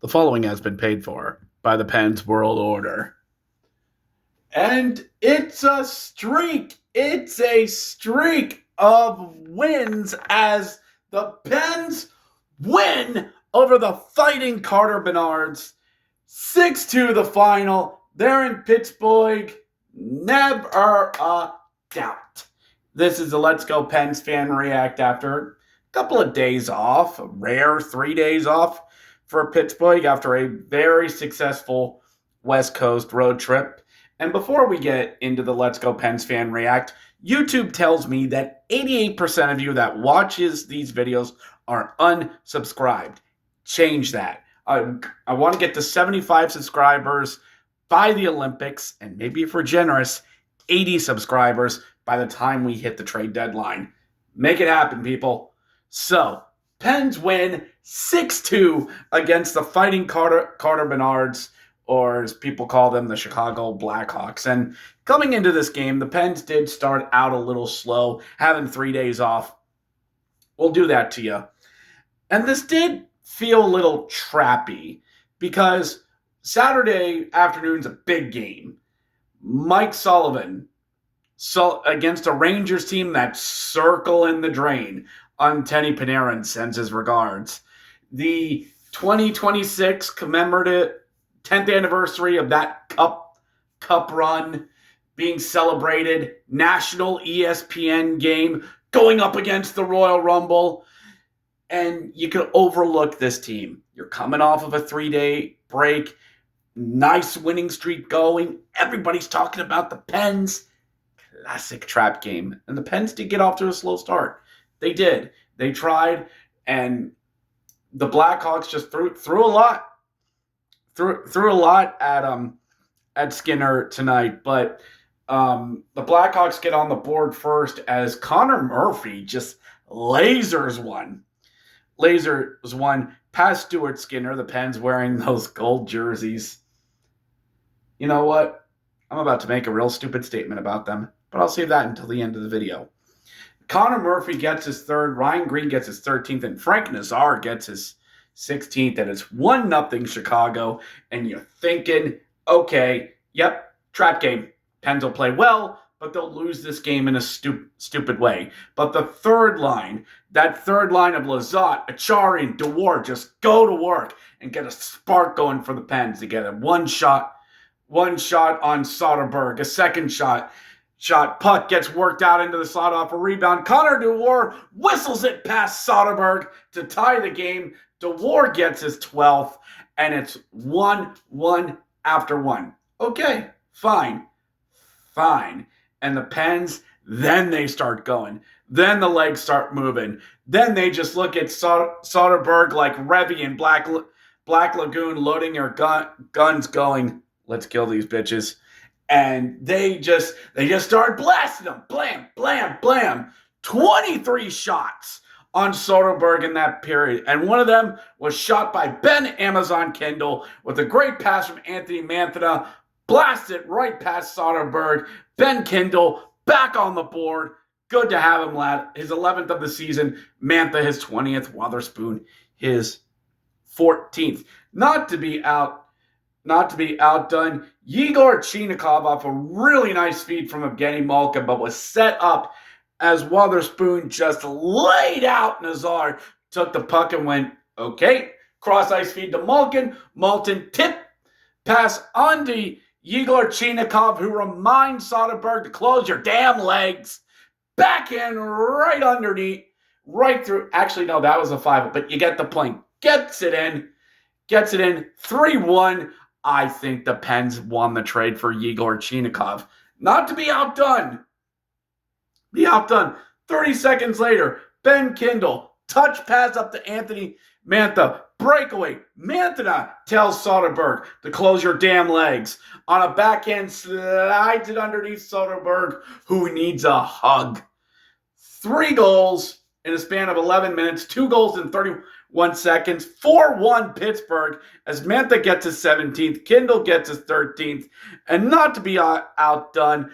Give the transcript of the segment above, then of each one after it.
The following has been paid for by the Pens World Order. And it's a streak. It's a streak of wins as the Pens win over the Fighting Carter Bernards. 6-2 the final. They're in Pittsburgh. Never a doubt. This is the Let's Go Pens fan react after a couple of days off, a rare 3 days off for Pittsburgh after a very successful West Coast road trip. And before we get into the Let's Go Pens fan react, YouTube tells me that 88% of you that watches these videos are unsubscribed. Change that. I want to get to 75 subscribers by the Olympics, and maybe if we're generous, 80 subscribers by the time we hit the trade deadline. Make it happen, people. So, Pens win 6-2 against the Fighting Carter Bernards, or as people call them, the Chicago Blackhawks. And coming into this game, the Pens did start out a little slow, having 3 days off. We'll do that to you. And this did feel a little trappy because Saturday afternoon's a big game. Mike Sullivan against a Rangers team that's circling the drain. Teddy Panarin sends his regards. The 2026 commemorative 10th anniversary of that cup run being celebrated. National ESPN game going up against the Royal Rumble. And you could overlook this team. You're coming off of a 3-day break. Nice winning streak going. Everybody's talking about the Pens. Classic trap game. And the Pens did get off to a slow start. They did. They tried, and the Blackhawks just threw a lot. Threw a lot at Skinner tonight, but the Blackhawks get on the board first as Connor Murphy just lasers one past Stuart Skinner. The Pens wearing those gold jerseys. You know what? I'm about to make a real stupid statement about them, but I'll save that until the end of the video. Connor Murphy gets his third, Ryan Green gets his 13th, and Frank Nazar gets his 16th, and it's 1-0 Chicago, and you're thinking, okay, yep, trap game. Pens will play well, but they'll lose this game in a stupid way. But the that third line of Lizotte, Achari, and DeWar just go to work and get a spark going for the Pens. They get a one shot on Soderberg, a second shot, puck gets worked out into the slot off a rebound. Connor DeWar whistles it past Soderberg to tie the game. DeWar gets his 12th, and it's 1-1 after 1. Okay, fine. And the Pens, then they start going. Then the legs start moving. Then they just look at Soderberg like Revy in Black Lagoon loading their guns going, let's kill these bitches. And they just start blasting them. Blam, blam, blam. 23 shots on Soderberg in that period. And one of them was shot by Ben Amazon Kendall with a great pass from Anthony Mantha. Blasted right past Soderberg. Ben Kendall back on the board. Good to have him, lad. His 11th of the season. Mantha his 20th. Wotherspoon his 14th. Not to be outdone, Yegor Chinakhov off a really nice feed from Evgeny Malkin, but was set up as Wotherspoon just laid out Nazar, took the puck and went, okay, cross-ice feed to Malkin. Malkin tip pass on to Yegor Chinakhov, who reminds Soderberg to close your damn legs. Backhand right underneath, right through. Actually, no, that was a 5, but you get the point. Gets it in. 3-1. I think the Pens won the trade for Yegor Chinakhov. Not to be outdone. 30 seconds later, Ben Kendall, touch pass up to Anthony Mantha, breakaway. Mantha tells Soderberg to close your damn legs. On a backhand, slides it underneath Soderberg, who needs a hug. 3 goals in a span of 11 minutes, 2 goals in 31 seconds, 4-1 Pittsburgh as Mantha gets his 17th, Kendall gets his 13th, and not to be outdone,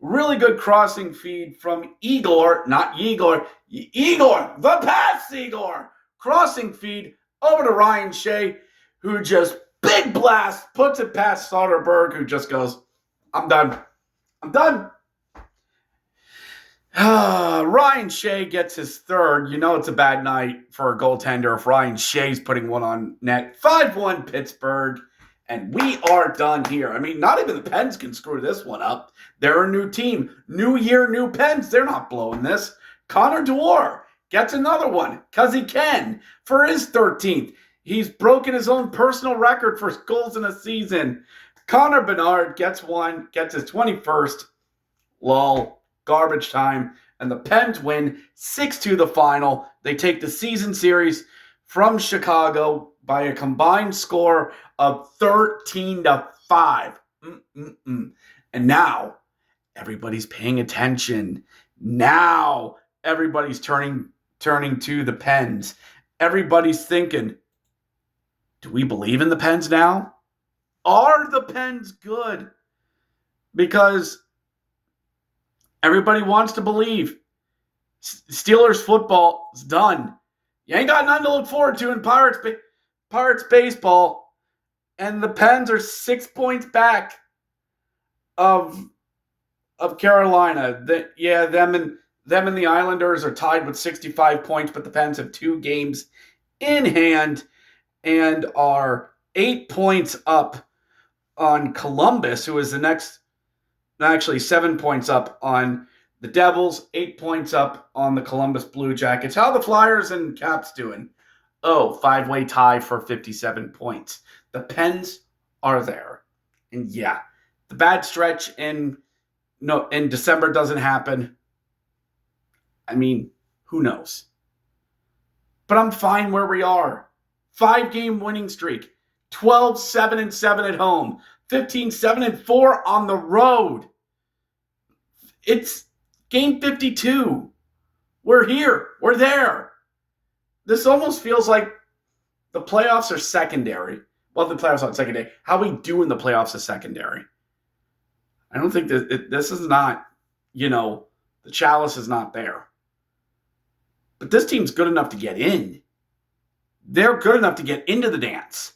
really good crossing feed from Igor, not Igor, the pass Igor, crossing feed over to Ryan Shea, who just big blast, puts it past Soderberg, who just goes, I'm done. I'm done. Ryan Shea gets his third. You know it's a bad night for a goaltender if Ryan Shea's putting one on net. 5-1 Pittsburgh, and we are done here. I mean, not even the Pens can screw this one up. They're a new team. New year, new Pens. They're not blowing this. Connor Dewar gets another one because he can for his 13th. He's broken his own personal record for goals in a season. Connor Bedard gets one, gets his 21st. Lol. Garbage time. And the Pens win 6-2 the final. They take the season series from Chicago by a combined score of 13-5. And now everybody's paying attention. Now everybody's turning to the Pens. Everybody's thinking, do we believe in the Pens now? Are the Pens good? Because everybody wants to believe Steelers football is done. You ain't got nothing to look forward to in Pirates baseball. And the Pens are 6 points back of Carolina. Them and the Islanders are tied with 65 points, but the Pens have 2 games in hand and are 8 points up on Columbus, who is the next, actually 7 points up on the Devils, 8 points up on the Columbus Blue Jackets. How the Flyers and Caps doing? Oh, 5-way tie for 57 points. The Pens are there. And yeah, the bad stretch in December doesn't happen. I mean, who knows? But I'm fine where we are. 5-game winning streak. 12-7-7 at home. 15-7-4 on the road. It's game 52. We're here. We're there. This almost feels like the playoffs are secondary. Well, the playoffs aren't secondary. How we do in the playoffs is secondary. I don't think that this is not, the chalice is not there. But this team's good enough to get in. They're good enough to get into the dance.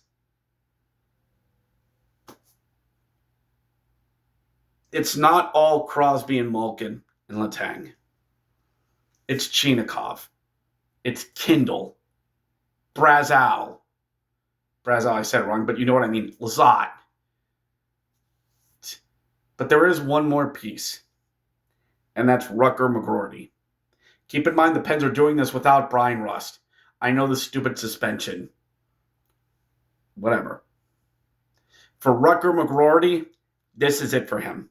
It's not all Crosby and Malkin and Letang. It's Chinikov. It's Kindle. Brazow. I said it wrong, but you know what I mean. Lizotte. But there is one more piece, and that's Rucker McGroarty. Keep in mind the Pens are doing this without Brian Rust. I know the stupid suspension. Whatever. For Rucker McGroarty, this is it for him.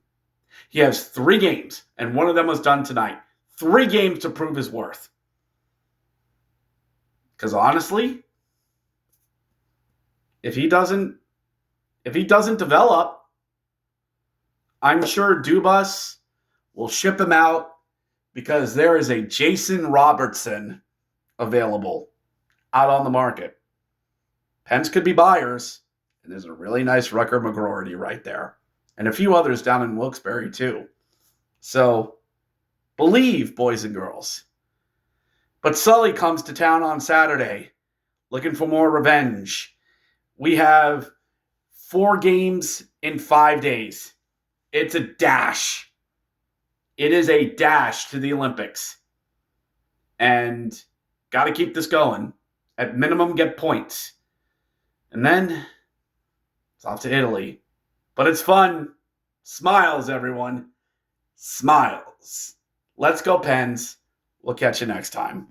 He has 3 games, and one of them was done tonight. 3 games to prove his worth. Because honestly, if he doesn't develop, I'm sure Dubas will ship him out because there is a Jason Robertson available out on the market. Pens could be buyers, and there's a really nice Rucker McGroarty right there. And a few others down in Wilkes-Barre too. So, believe, boys and girls. But Sully comes to town on Saturday, looking for more revenge. We have 4 games in 5 days. It's a dash. It is a dash to the Olympics. And got to keep this going. At minimum, get points. And then it's off to Italy. But it's fun. Smiles, everyone. Smiles. Let's go, Pens. We'll catch you next time.